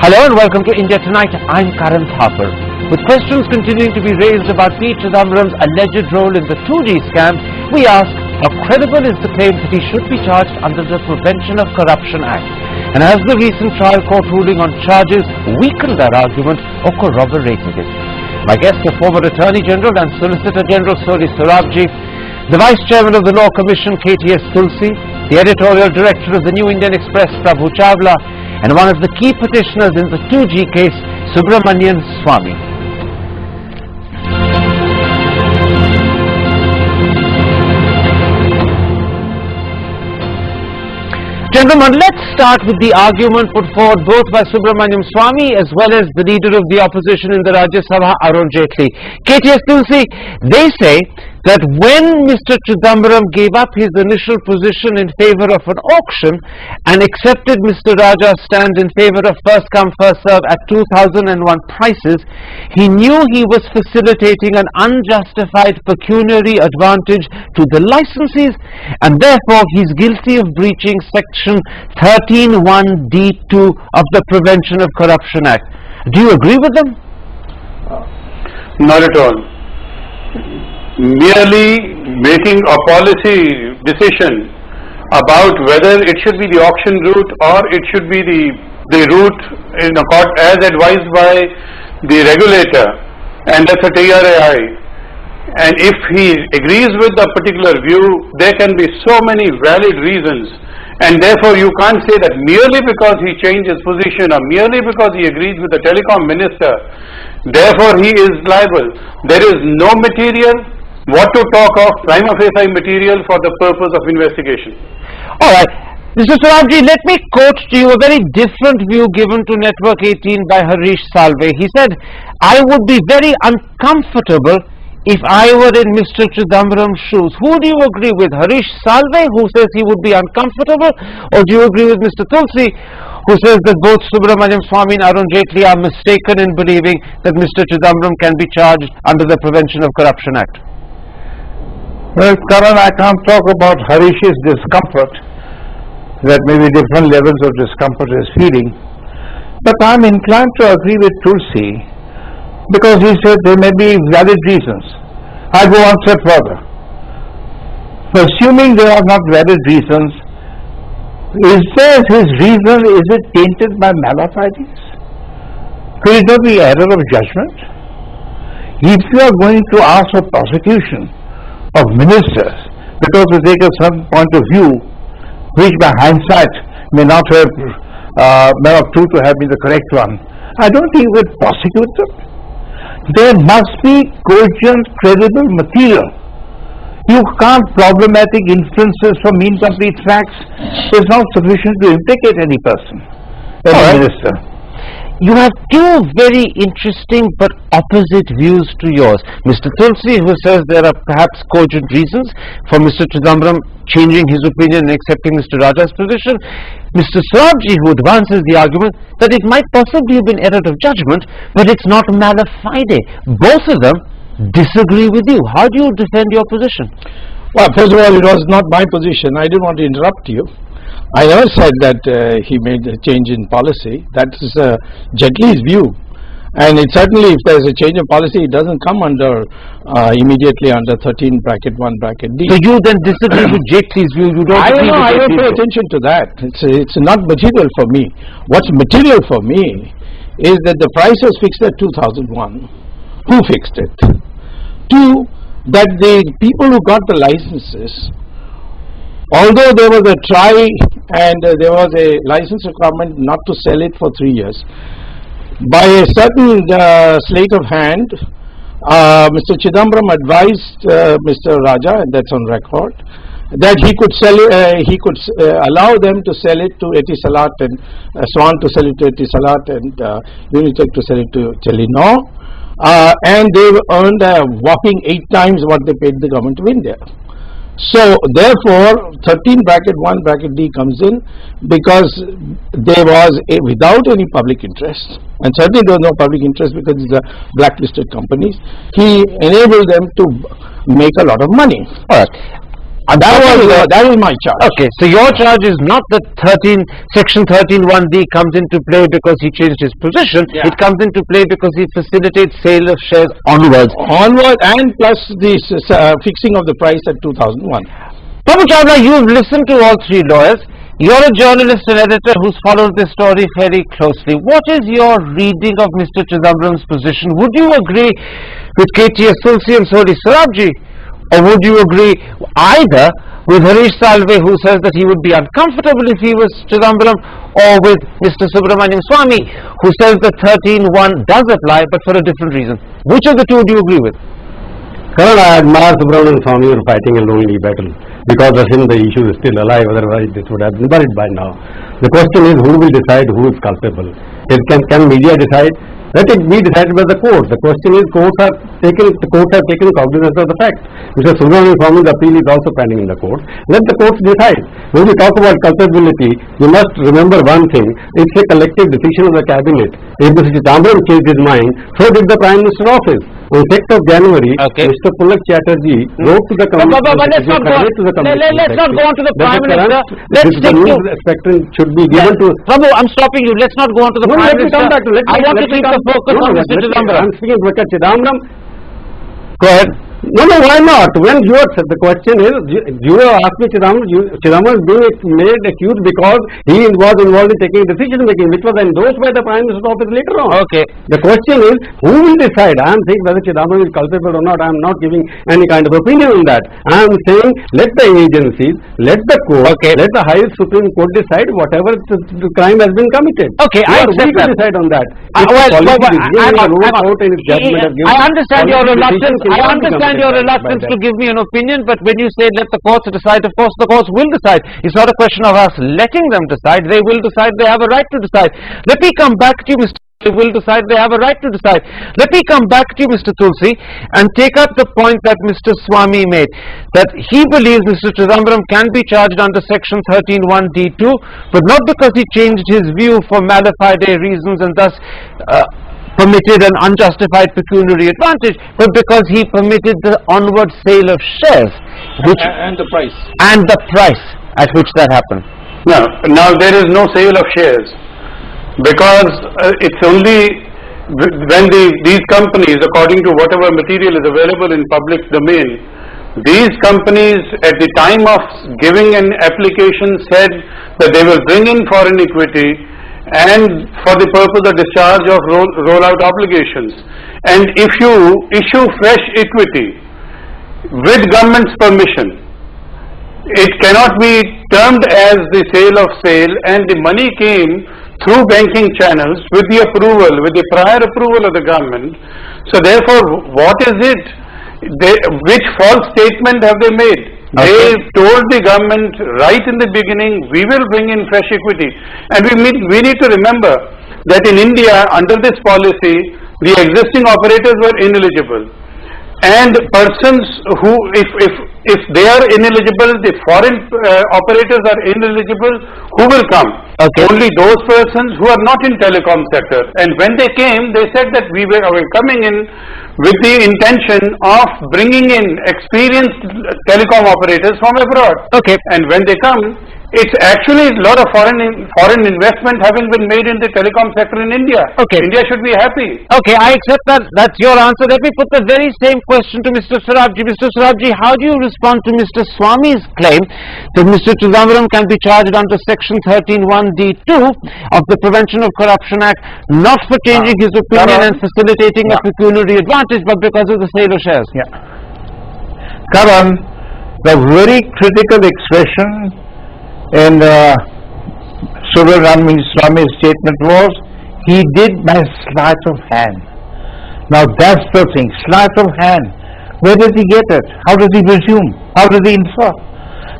Hello and welcome to India Tonight. I'm Karan Thapar. With questions continuing to be raised about P. Chidambaram's alleged role in the 2G scam, we ask, how credible is the claim that he should be charged under the Prevention of Corruption Act? And has the recent trial court ruling on charges weakened that argument or corroborated it? My guests are former Attorney General and Solicitor General Sonia, the Vice Chairman of the Law Commission, KTS Tulsi, the Editorial Director of the New Indian Express, Prabhu Chawla, and one of the key petitioners in the 2G case, Subramanian Swamy. Gentlemen, let's start with the argument put forward both by Subramanian Swamy as well as the leader of the opposition in the Rajya Sabha, Arun Jaitley. KTS Tulsi, they say that when Mr. Chidambaram gave up his initial position in favor of an auction and accepted Mr. Raja's stand in favor of first come first serve at 2001 prices, he knew he was facilitating an unjustified pecuniary advantage to the licensees, and therefore he is guilty of breaching section 13(1)(d)(2) of the Prevention of Corruption Act. Do you agree with them? Not at all. Merely making a policy decision about whether it should be the auction route or it should be the route in accord as advised by the regulator, and that's a TRAI. And if he agrees with the particular view, there can be so many valid reasons, and therefore you can't say that merely because he changed his position or merely because he agrees with the telecom minister, therefore he is liable. There is no material. What to talk of prima facie material for the purpose of investigation. Alright, Mr. Surabji, let me quote to you a very different view given to Network 18 by Harish Salve. He said, I would be very uncomfortable if I were in Mr. Chidambaram's shoes. Who do you agree with, Harish Salve, who says he would be uncomfortable, or do you agree with Mr. Tulsi, who says that both Subramanian Swamy and Arun Jaitley are mistaken in believing that Mr. Chidambaram can be charged under the Prevention of Corruption Act? Well, Karan, I can't talk about Harish's discomfort. That may be different levels of discomfort he's feeling. But I'm inclined to agree with Tulsi because he said there may be valid reasons. I go one step further. Assuming there are not valid reasons, is his reason, is it tainted by malafidis? Could it not be error of judgment? If you are going to ask for prosecution of ministers because they take a certain point of view which by hindsight may not have proved to have been the correct one, I don't think we would prosecute them. There must be cogent, credible material. You can't problematic inferences from incomplete facts. It's not sufficient to implicate any person, any minister. You have two very interesting but opposite views to yours. Mr. Tulsi, who says there are perhaps cogent reasons for Mr. Chidambaram changing his opinion and accepting Mr. Raja's position. Mr. Surabji, who advances the argument that it might possibly have been error of judgment, but it's not mala fide. Both of them disagree with you. How do you defend your position? Well, first of all, it was not my position. I didn't want to interrupt you. I never said that he made a change in policy. That is Jaitley's view, and it certainly, if there is a change in policy, it doesn't come under immediately under 13(1)(d). So you then disagree with Jaitley's view? You don't? I don't pay attention to that. It's not material for me. What's material for me is that the price was fixed at 2001. Who fixed it? Two, that the people who got the licenses, although there was a try and there was a license requirement not to sell it for 3 years, by a certain sleight of hand, Mr. Chidambaram advised Mr. Raja, and that's on record, that he could sell it, he could allow them to sell it to Etisalat and Swan to sell it to Etisalat and Unitech to sell it to Telenor, and they earned a whopping 8 times what they paid the government of India. So therefore 13(1)(d) comes in because there was without any public interest, and certainly there was no public interest because these are blacklisted companies. He enabled them to make a lot of money. Alright. That is my charge. Okay, so your charge is not that Section 13(1)(d) comes into play because he changed his position. Yeah. It comes into play because he facilitates sale of shares onwards. And plus this fixing of the price at 2001. Prabhu Chawla, you've listened to all three lawyers. You're a journalist and editor who's followed this story very closely. What is your reading of Mr. Chidambaram's position? Would you agree with KTS Tulsi and Soli Sarabji? Or would you agree either with Harish Salve, who says that he would be uncomfortable if he was Chidambaram, or with Mr. Subramanian Swamy, who says that 13(1) does apply but for a different reason? Which of the two do you agree with? Karan, I admire Subramanian Swamy for fighting a lonely battle. Because of him, the issue is still alive, otherwise this would have been buried by now. The question is, who will decide who is culpable? Can media decide? Let it be decided by the court. The question is, courts have taken cognizance of the fact. Mr. Subramanian Swamy's appeal is also pending in the court. Let the courts decide. When we talk about culpability, we must remember one thing. It's a collective decision of the cabinet. If Mr. Chidambaram changed his mind, so did the Prime Minister's office. On 6th of January, Mr. Pulak Chatterjee wrote to the committee. Let's not go on to the Prime Minister. Let's stick to spectrum should be given to. Prabhu, I'm stopping you. Let's not go on to the Prime Minister. I want to keep the focus on Mr. Chidambaram. I'm speaking to Chidambaram. Go ahead. No, why not? When you are, the question is, you have asked me Chidambaram is being made accused because he was involved in taking decision making, which was endorsed by the Prime Minister's office later on. Okay. The question is, who will decide? I am saying whether Chidambaram is culpable or not. I am not giving any kind of opinion on that. I am saying, let the agencies, let the court, let the highest Supreme Court decide whatever the crime has been committed. Okay, I accept that. Decide on that. I understand your reluctance. I understand your reluctance to give me an opinion, but when you say let the courts decide, of course the courts will decide. It's not a question of us letting them decide. They will decide. They have a right to decide. Let me come back to you, Mr. They will decide. They have a right to decide. Let me come back to you, Mr. Tulsi, and take up the point that Mr. Swamy made, that he believes Mr. Chidambaram can be charged under Section 13(1)(d)(2), but not because he changed his view for mala fide reasons and thus permitted an unjustified pecuniary advantage, but because he permitted the onward sale of shares, and the price at which that happened. Now there is no sale of shares, because it's only when these companies, according to whatever material is available in public domain, these companies at the time of giving an application said that they will bring in foreign equity and for the purpose of discharge of rollout obligations. And if you issue fresh equity with government's permission, it cannot be termed as the sale of sale, and the money came through banking channels with the approval, with the prior approval of the government. So therefore, what is it? Which false statement have they made? They told the government right in the beginning, we will bring in fresh equity. And we need to remember that in India, under this policy, the existing operators were ineligible. And persons who, if they are ineligible, the foreign operators are ineligible, who will come? Only those persons who are not in telecom sector. And when they came, they said that we were coming in with the intention of bringing in experienced telecom operators from abroad. And when they come, it's actually a lot of foreign investment having been made in the telecom sector in India. India should be happy. I accept that. That's your answer. Let me put the very same question to Mr. Sarabji. Mr. Sarabji, how do you respond to Mr. Swamy's claim that Mr. Chidambaram can be charged under Section 13(1)(d)(2) of the Prevention of Corruption Act, not for changing his opinion and facilitating a pecuniary advantage, but because of the sale of shares? Karan, the very critical expression in Subramanian Swamy's statement was, he did by sleight of hand. Now that's the thing, sleight of hand. Where does he get it? How does he presume? How does he infer?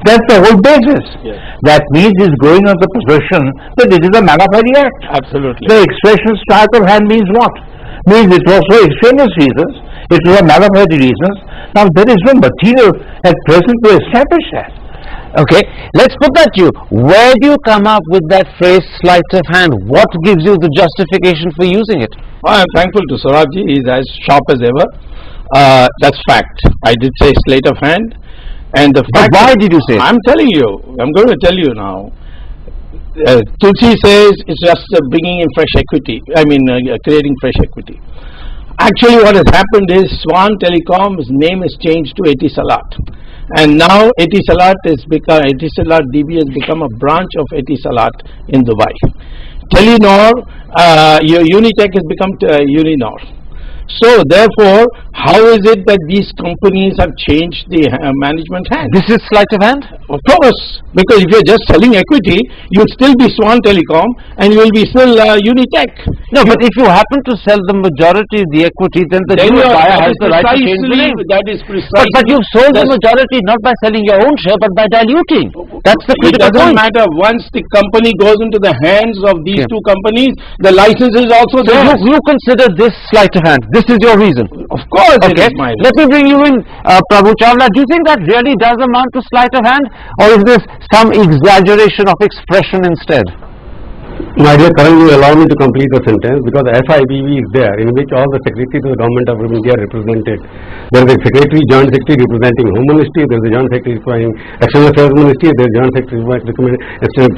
That's the whole basis. That means he's going on the position that it is a mala fide act. Absolutely. The expression sleight of hand means what? Means it was for extraneous reasons, it was a mala fide reasons. Now there is no material at present to establish that. Let's put that to you. Where do you come up with that phrase sleight of hand? What gives you the justification for using it? I am thankful to Sarabji. He is as sharp as ever. That's fact. I did say sleight of hand. And the But fact why did you say it? I'm telling you, I'm going to tell you now. Tulsi says it's just bringing in fresh equity, creating fresh equity. Actually what has happened is Swan Telecom's name is changed to Etisalat. And now Etisalat DB has become a branch of Etisalat in Dubai. Telenor, Unitech has become Uninor. So therefore, how is it that these companies have changed the management hand? This is sleight of hand? Of course, because if you're just selling equity, you'll still be Swan Telecom and you will be still Unitech. No, but if you happen to sell the majority of the equity, then the new buyer has the right to change the name. That is precisely. But you've sold the majority not by selling your own share, but by diluting. That's the critical point. It doesn't point. matter. Once the company goes into the hands of these two companies, the license is also so theirs. you consider this sleight of hand. This is your reason. Of course, okay. It is my reason. Let me bring you in, Prabhu Chawla. Do you think that really does amount to sleight of hand, or is this some exaggeration of expression instead? My dear Karan, you allow me to complete the sentence, because FIBV is there, in which all the secretaries of the Government of India are represented. There is a secretary, joint secretary representing Home Ministry, there is a joint secretary representing External Affairs Ministry, there is a joint secretary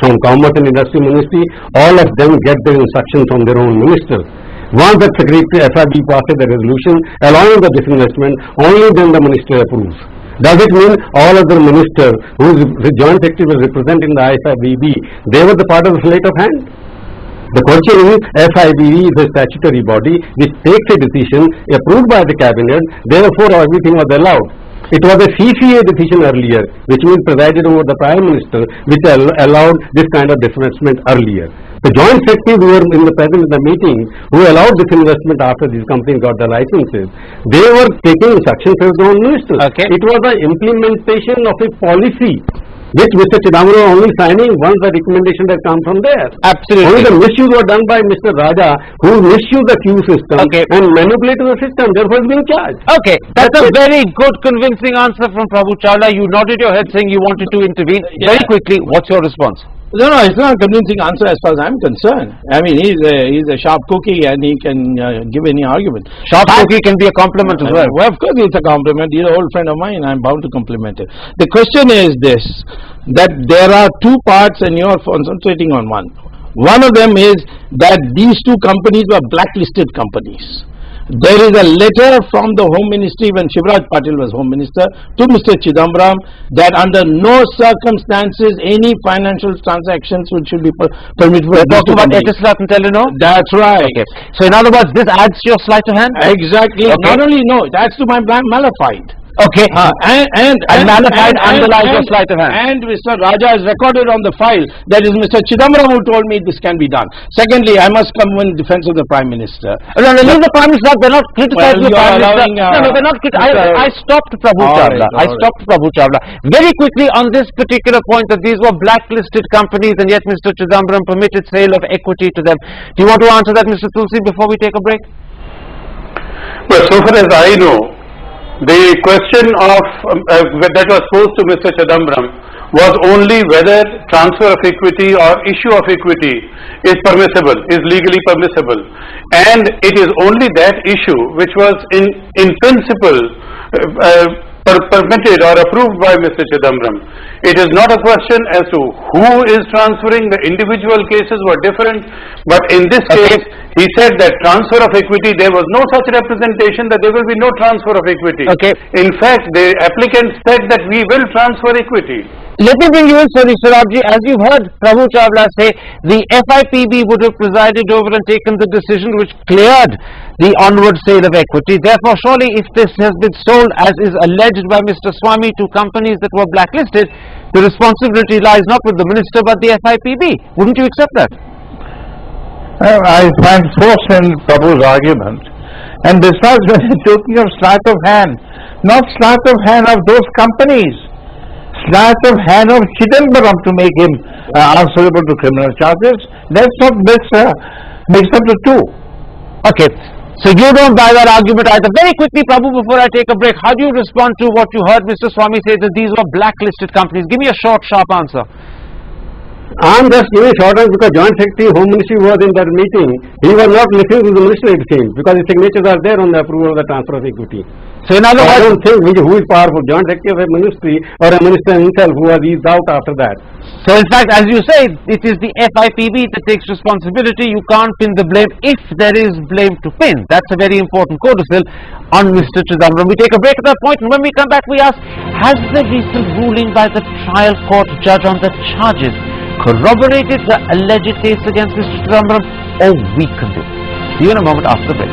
from Commerce and Industry Ministry. All of them get their instructions from their own minister. Once the secretary FIB passes the resolution allowing the disinvestment, only then the minister approves. Does it mean all other ministers whose joint secretary was representing the FIBB, they were the part of the sleight of hand? The question is, FIBB is a statutory body which takes a decision approved by the cabinet, therefore everything was allowed. It was a CCA decision earlier, which means presided over the Prime Minister, which allowed this kind of disinvestment earlier. The joint secretaries who were present in the meeting, who allowed this investment after these companies got the licenses, they were taking instructions from their own ministers. Okay. It was the implementation of a policy, which Mr. Chidambaram only signing once the recommendation had come from there. Absolutely. Only the misuse were done by Mr. Raja, who misused the queue system and manipulated the system, therefore is being charged. Okay, that's a very good convincing answer from Prabhu Chawla. You nodded your head saying you wanted to intervene. Very quickly, what's your response? No, it's not a convincing answer as far as I'm concerned. I mean, he's a sharp cookie and he can give any argument. Sharp cookie can be a compliment as well. Well, of course it's a compliment. He's an old friend of mine. I'm bound to compliment him. The question is this, that there are two parts and you're concentrating on one. One of them is that these two companies were blacklisted companies. There is a letter from the Home Ministry when Shivraj Patil was Home Minister to Mr. Chidambaram that under no circumstances any financial transactions should be permitted. We're talking about Etisalat and Telenor? That's right. Okay. So in other words, this adds to your sleight of hand? Exactly. Okay. Not only it adds to my malafide. Okay. And malafide underlies your sleight of hand. And Mr. Raja has recorded on the file that is Mr. Chidambaram who told me this can be done. Secondly, I must come in defense of the Prime Minister. No, leave the Prime Minister. They're not criticizing the Prime Minister. No, they're not criticizing. I stopped Prabhu Chawla. I stopped Prabhu Chawla. Very quickly on this particular point that these were blacklisted companies and yet Mr. Chidambaram permitted sale of equity to them. Do you want to answer that, Mr. Tulsi, before we take a break? Well, so far as I know, the question of that was posed to Mr. Chidambaram was only whether transfer of equity or issue of equity is permissible, is legally permissible, and it is only that issue which was in principle permitted or approved by Mr. Chidambaram. It is not a question as to who is transferring. The individual cases were different, but in this case he said that transfer of equity, there was no such representation that there will be no transfer of equity. Okay. In fact, the applicant said that we will transfer equity. Let me bring you in, Soni Sarabji. As you've heard Prabhu Chawla say, the FIPB would have presided over and taken the decision which cleared the onward sale of equity. Therefore, surely if this has been sold as is alleged by Mr. Swamy to companies that were blacklisted, the responsibility lies not with the minister but the FIPB. Wouldn't you accept that? I find force in Prabhu's argument. And besides, when you're talking of sleight of hand, not sleight of hand of those companies, sleight of hand of Chidambaram to make him answerable to criminal charges. Let's not mix up the two. Okay. So you don't buy that argument either. Very quickly, Prabhu, before I take a break, how do you respond to what you heard Mr. Swamy say that these were blacklisted companies? Give me a short, sharp answer. I'm just giving a short answer because Joint Secretary Home Ministry was in that meeting. He was not listening to the minister, it seems, because his signatures are there on the approval of the transfer of equity. So in other I words, don't think who is powerful, Joint Secretary of a ministry or a minister himself who was eased out after that. so in fact, as you say, it is the FIPB that takes responsibility. You can't pin the blame if there is blame to pin. That's a very important codicil on Mr. Chidambaram. We take a break at that point, and when we come back, we ask, has the recent ruling by the trial court judge on the charges corroborated the alleged case against Mr. Chidambaram or weakened it? See you in a moment after the break.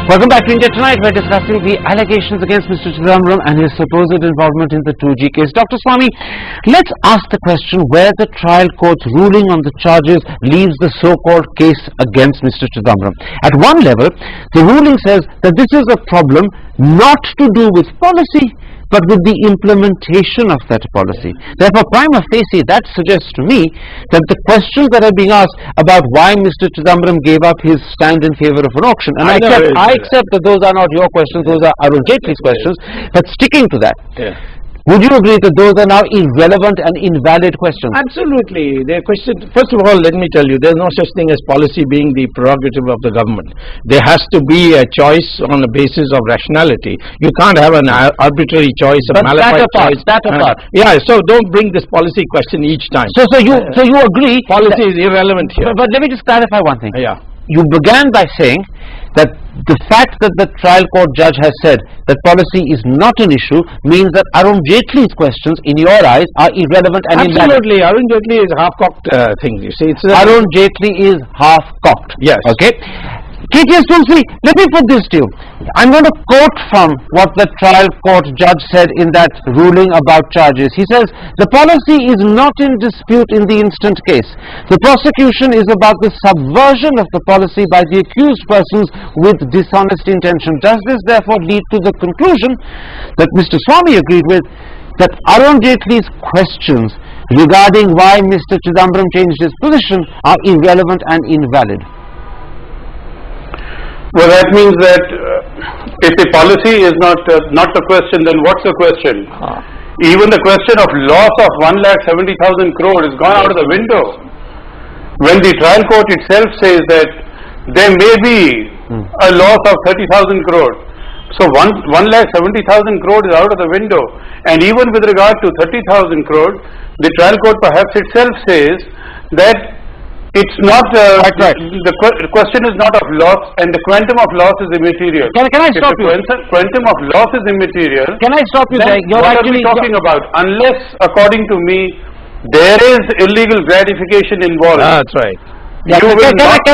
Welcome back to India Tonight. We're discussing the allegations against Mr. Chidambaram and his supposed involvement in the 2G case. Dr. Swamy, let's ask the question where the trial court's ruling on the charges leaves the so-called case against Mr. Chidambaram. At one level, the ruling says that this is a problem not to do with policy, but with the implementation of that policy. Therefore, prima facie, that suggests to me that the questions that are being asked about why Mr. Chidambaram gave up his stand in favor of an auction, and I accept that those are not your questions, those are Arun Jaitley's questions, but sticking to that, would you agree that those are now irrelevant and invalid questions? Absolutely. Their question, first of all, let me tell you, there's no such thing as policy being the prerogative of the government. There has to be a choice on the basis of rationality. You can't have an arbitrary choice, a malified choice. That apart. Yeah, so don't bring this policy question each time. So you agree policy is irrelevant here. But let me just clarify one thing. Yeah. You began by saying that the fact that the trial court judge has said that policy is not an issue means that Arun Jaitley's questions, in your eyes, are irrelevant and invalid. Absolutely. Arun Jaitley is half-cocked thing, you see. Arun Jaitley is half-cocked. Yes. Okay. KTS Tulsi, let me put this to you. I'm going to quote from what the trial court judge said in that ruling about charges. He says, the policy is not in dispute in the instant case. The prosecution is about the subversion of the policy by the accused persons with dishonest intention. Does this therefore lead to the conclusion that Mr. Swamy agreed with, that Arun Jaitley's questions regarding why Mr. Chidambaram changed his position are irrelevant and invalid? Well, that means that if the policy is not the question, then what's the question? Even the question of loss of 1,70,000 crore is gone out of the window. When the trial court itself says that there may be a loss of 30,000 crore, so 1,70,000 crore is out of the window. And even with regard to 30,000 crore, the trial court perhaps itself says that it's not, the question is not of loss, and the quantum of loss is immaterial. Can I stop you? If the quantum of loss is immaterial, can I stop you there? What are we talking about? Unless, according to me, there is illegal gratification involved. That's right. Yeah, can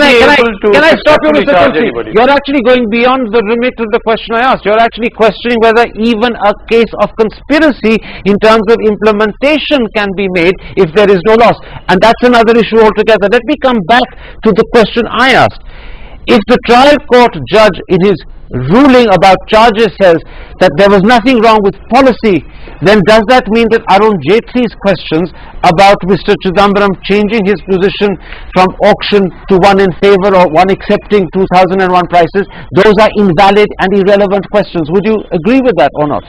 I stop you, Mr. Tulsi? Anybody. You're actually going beyond the remit of the question I asked. You're actually questioning whether even a case of conspiracy in terms of implementation can be made if there is no loss. And that's another issue altogether. Let me come back to the question I asked. If the trial court judge in his ruling about charges says that there was nothing wrong with policy, then does that mean that Arun Jaitley's questions about Mr. Chidambaram changing his position from auction to one in favor or one accepting 2001 prices, those are invalid and irrelevant questions? Would you agree with that or not?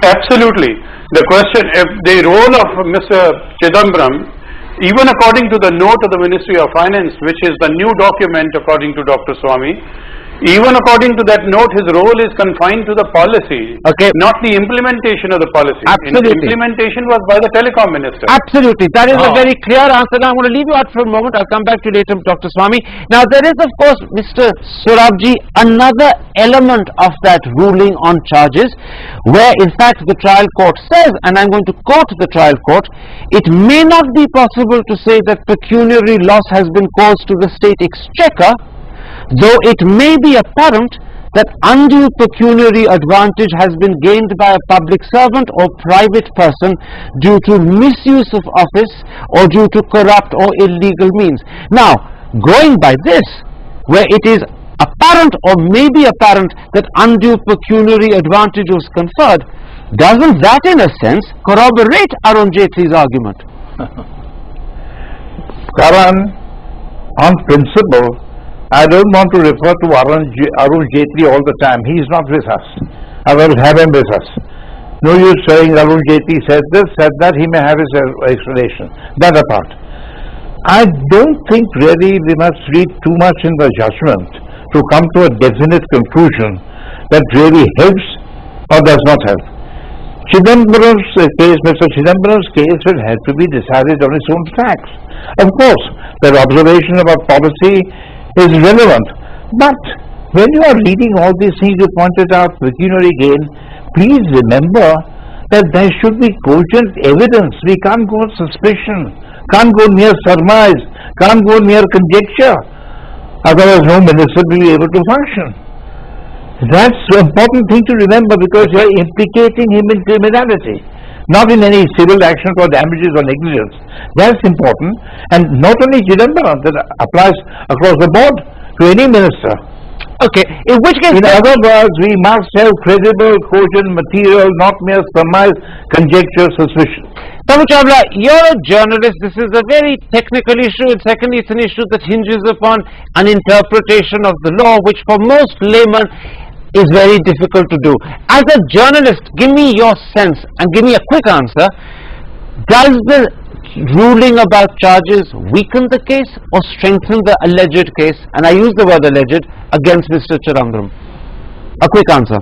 Absolutely. The question, if the role of Mr. Chidambaram, even according to the note of the Ministry of Finance, which is the new document according to Dr. Swamy, even according to that note, his role is confined to the policy, not the implementation of the policy. Absolutely. Implementation was by the telecom minister. Absolutely. That is a very clear answer. Now, I'm going to leave you out for a moment. I'll come back to you later, Dr. Swamy. Now, there is, of course, Mr. Surabji, another element of that ruling on charges, where, in fact, the trial court says, and I'm going to quote the trial court, it may not be possible to say that pecuniary loss has been caused to the state exchequer, though it may be apparent that undue pecuniary advantage has been gained by a public servant or private person due to misuse of office or due to corrupt or illegal means. Now, going by this, where it is apparent or may be apparent that undue pecuniary advantage was conferred, doesn't that in a sense corroborate Arun Jaitley's argument? Karan, on principle, I don't want to refer to Arun Jaitley all the time. He is not with us. I will have him with us. No use saying Arun Jaitley said this, said that. He may have his explanation. That apart. I don't think really we must read too much in the judgment to come to a definite conclusion that really helps or does not help. Chidambaram's case, Mr. Chidambaram's case will have to be decided on its own facts. Of course, their observation about policy is relevant, but when you are reading all these things you pointed out, pecuniary gain, please remember that there should be cogent evidence. We can't go on suspicion, can't go near surmise, can't go near conjecture. Otherwise no minister will be able to function. That's an important thing to remember, because you are implicating him in criminality, not in any civil action for damages or negligence. That's important, and not only Chidambaram, that applies across the board to any minister. Okay, in which case... In other words, we must have credible, cogent material, not mere surmise, conjecture, suspicion. Prabhu Chawla, you're a journalist. This is a very technical issue, and secondly, it's an issue that hinges upon an interpretation of the law, which for most laymen is very difficult to do. As a journalist, give me your sense and give me a quick answer. Does the ruling about charges weaken the case or strengthen the alleged case, and I use the word alleged, against Mr. Chidambaram? A quick answer.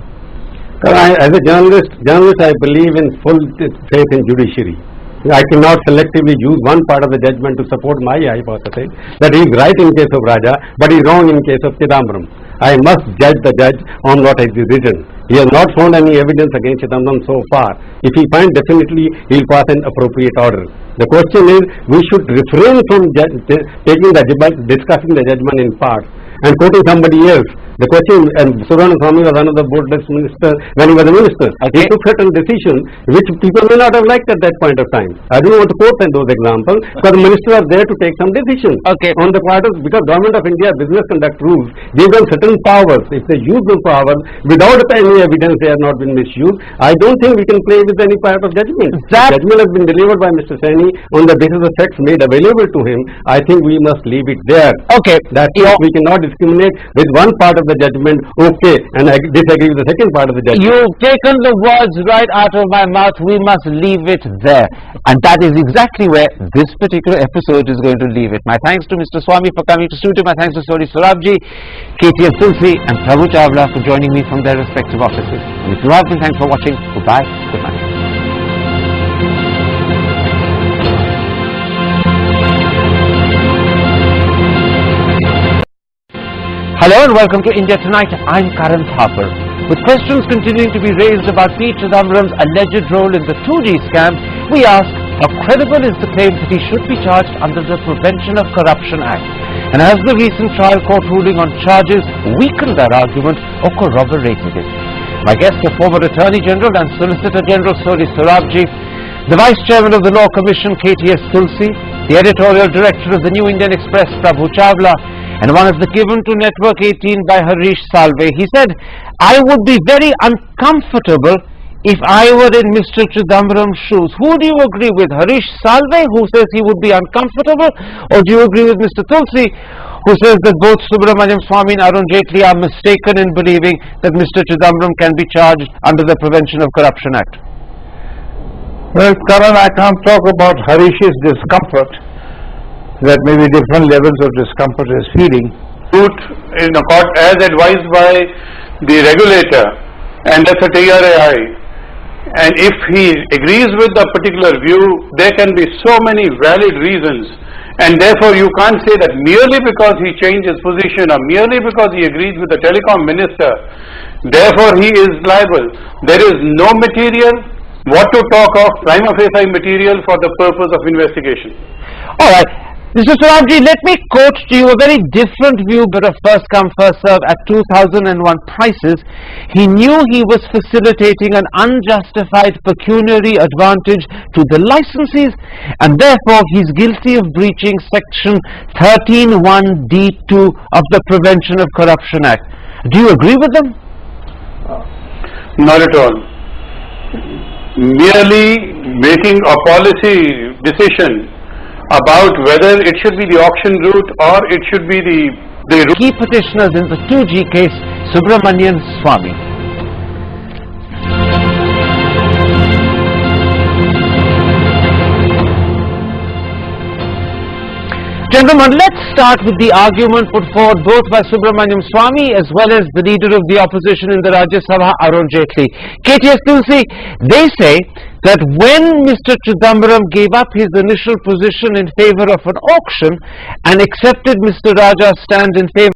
As a journalist, I believe in full faith in judiciary. I cannot selectively use one part of the judgment to support my hypothesis that he is right in case of Raja, but he is wrong in case of Chidambaram. I must judge the judge on what is written. He has not found any evidence against Chidambaram so far. If he finds, definitely he will pass an appropriate order. The question is, we should refrain from discussing the judgment in parts and quoting somebody else. The question, and Subramanian Swamy was another boardless minister when he was a minister. Okay. He took certain decisions which people may not have liked at that point of time. I don't want to quote those examples, because the minister was there to take some decisions. Okay. On the part of, because Government of India business conduct rules give them certain powers. If they use those powers without any evidence they have not been misused, I don't think we can play with any part of judgment. That Judgment has been delivered by Mr. Saini on the basis of facts made available to him. I think we must leave it there. Okay. That we cannot discriminate with one part of the judgment, okay, and I disagree with the second part of the judgment. You've taken the words right out of my mouth. We must leave it there. And that is exactly where this particular episode is going to leave it. My thanks to Mr. Swamy for coming to studio. My thanks to Soni Sorabji, KTS Tulsi and Prabhu Chawla for joining me from their respective offices. And if you have been, thanks for watching. Goodbye. Good night. Hello and welcome to India Tonight. I'm Karan Thapar. With questions continuing to be raised about P. Chidambaram's alleged role in the 2G scam, we ask, how credible is the claim that he should be charged under the Prevention of Corruption Act? And has the recent trial court ruling on charges weakened that argument or corroborated it? My guests are former Attorney General and Solicitor General Soni Sorabji, the Vice Chairman of the Law Commission KTS Tulsi, the Editorial Director of the New Indian Express Prabhu Chawla, and one of the given to Network 18 by Harish Salve. He said, I would be very uncomfortable if I were in Mr. Chidambaram's shoes. Who do you agree with? Harish Salve, who says he would be uncomfortable, or do you agree with Mr. Tulsi, who says that both Subramanian Swamy and Arun Jaitley are mistaken in believing that Mr. Chidambaram can be charged under the Prevention of Corruption Act? Well, Karan, I can't talk about Harish's discomfort. That may be different levels of discomfort he is feeling. In a court as advised by the regulator, and that's a TRAI. And if he agrees with the particular view, there can be so many valid reasons, and therefore you can't say that merely because he changed his position or merely because he agrees with the telecom minister, therefore he is liable. There is no material, what to talk of, prima facie material for the purpose of investigation. All right. Mr. Sorabji, let me quote to you a very different view, but of first come, first serve at 2001 prices. He knew he was facilitating an unjustified pecuniary advantage to the licensees, and therefore he is guilty of breaching section 13(1)(d)(2) of the Prevention of Corruption Act. Do you agree with them? Not at all. Merely making a policy decision about whether it should be the auction route or it should be the key petitioners in the 2G case, Subramanian Swamy. Gentlemen, let's start with the argument put forward both by Subramanian Swamy as well as the leader of the opposition in the Rajya Sabha, Arun Jaitley. KTS Tulsi, they say that when Mr. Chidambaram gave up his initial position in favor of an auction and accepted Mr. Raja's stand in favor